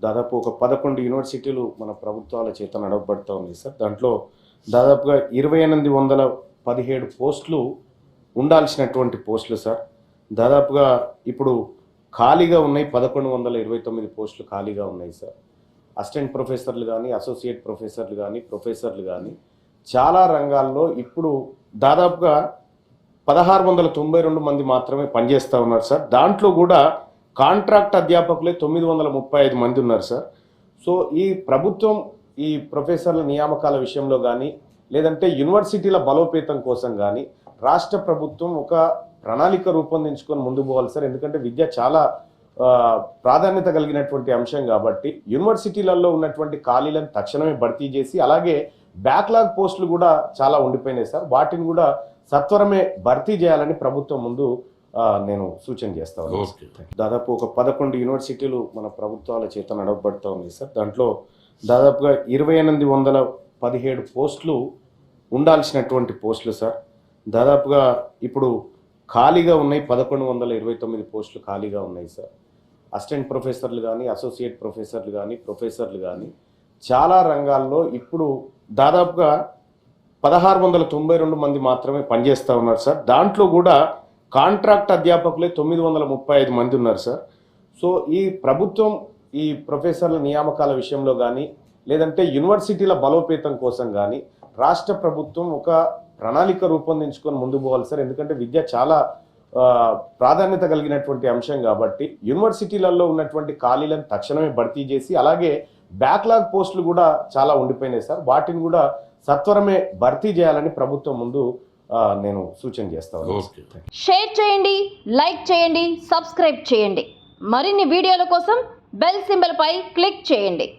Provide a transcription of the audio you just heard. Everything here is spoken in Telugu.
దాదాపు ఒక 11 యూనివర్సిటీలు మన ప్రభుత్వాల చేత నడవబడుతూ ఉన్నాయి సార్. దాంట్లో దాదాపుగా 2817 పోస్టులు ఉండాల్సినటువంటి పోస్టులు సార్. దాదాపుగా ఇప్పుడు ఖాళీగా ఉన్నాయి 1129 పోస్టులు ఖాళీగా ఉన్నాయి సార్. అసిస్టెంట్ ప్రొఫెసర్లు కానీ, అసోసియేట్ ప్రొఫెసర్లు కానీ, ప్రొఫెసర్లు కానీ చాలా రంగాల్లో ఇప్పుడు దాదాపుగా 1692 మంది మాత్రమే పనిచేస్తూ ఉన్నారు సార్. దాంట్లో కూడా కాంట్రాక్ట్ అధ్యాపకులే 935 మంది ఉన్నారు సార్. సో ఈ ప్రభుత్వం ఈ ప్రొఫెసర్ల నియామకాల విషయంలో కానీ, లేదంటే యూనివర్సిటీల బలోపేతం కోసం కానీ రాష్ట్ర ప్రభుత్వం ఒక ప్రణాళిక రూపొందించుకొని ముందుకు పోవాలి సార్. ఎందుకంటే విద్య చాలా ప్రాధాన్యత కలిగినటువంటి అంశం కాబట్టి యూనివర్సిటీలలో ఉన్నటువంటి ఖాళీలను తక్షణమే భర్తీ చేసి, అలాగే బ్యాక్లాగ్ పోస్టులు కూడా చాలా ఉండిపోయినాయి సార్. వాటిని కూడా సత్వరమే భర్తీ చేయాలని ప్రభుత్వం ముందు నేను సూచన చేస్తాను. దాదాపు ఒక 11 యూనివర్సిటీలు మన ప్రభుత్వాల చేత నడవబడుతూ ఉన్నాయి సార్. దాంట్లో దాదాపుగా 2817 పోస్టులు ఉండాల్సినటువంటి పోస్టులు సార్. దాదాపుగా ఇప్పుడు ఖాళీగా ఉన్నాయి 1129 పోస్టులు ఖాళీగా ఉన్నాయి సార్. అసిస్టెంట్ ప్రొఫెసర్లు కానీ, అసోసియేట్ ప్రొఫెసర్లు కానీ, ప్రొఫెసర్లు కానీ చాలా రంగాల్లో ఇప్పుడు దాదాపుగా 1692 మంది మాత్రమే పనిచేస్తూ ఉన్నారు సార్. దాంట్లో కూడా కాంట్రాక్ట్ అధ్యాపకులే 935 మంది ఉన్నారు సార్. సో ఈ ప్రభుత్వం ఈ ప్రొఫెసర్ల నియామకాల విషయంలో కానీ, లేదంటే యూనివర్సిటీల బలోపేతం కోసం కానీ రాష్ట్ర ప్రభుత్వం ఒక ప్రణాళిక రూపొందించుకొని ముందుకు పోవాలి సార్. ఎందుకంటే విద్య చాలా ప్రాధాన్యత కలిగినటువంటి అంశం కాబట్టి యూనివర్సిటీలలో ఉన్నటువంటి ఖాళీలను తక్షణమే భర్తీ చేసి, అలాగే బ్యాక్లాగ్ పోస్టులు కూడా చాలా ఉండిపోయినాయి సార్. వాటిని కూడా సత్వరమే భర్తీ చేయాలని ప్రభుత్వం ముందు నేను సూచన చేస్తాను. షేర్ చేయండి, లైక్ చేయండి, సబ్స్క్రైబ్ చేయండి. మరిన్ని వీడియోల కోసం బెల్ సింబల్ పై క్లిక్ చేయండి.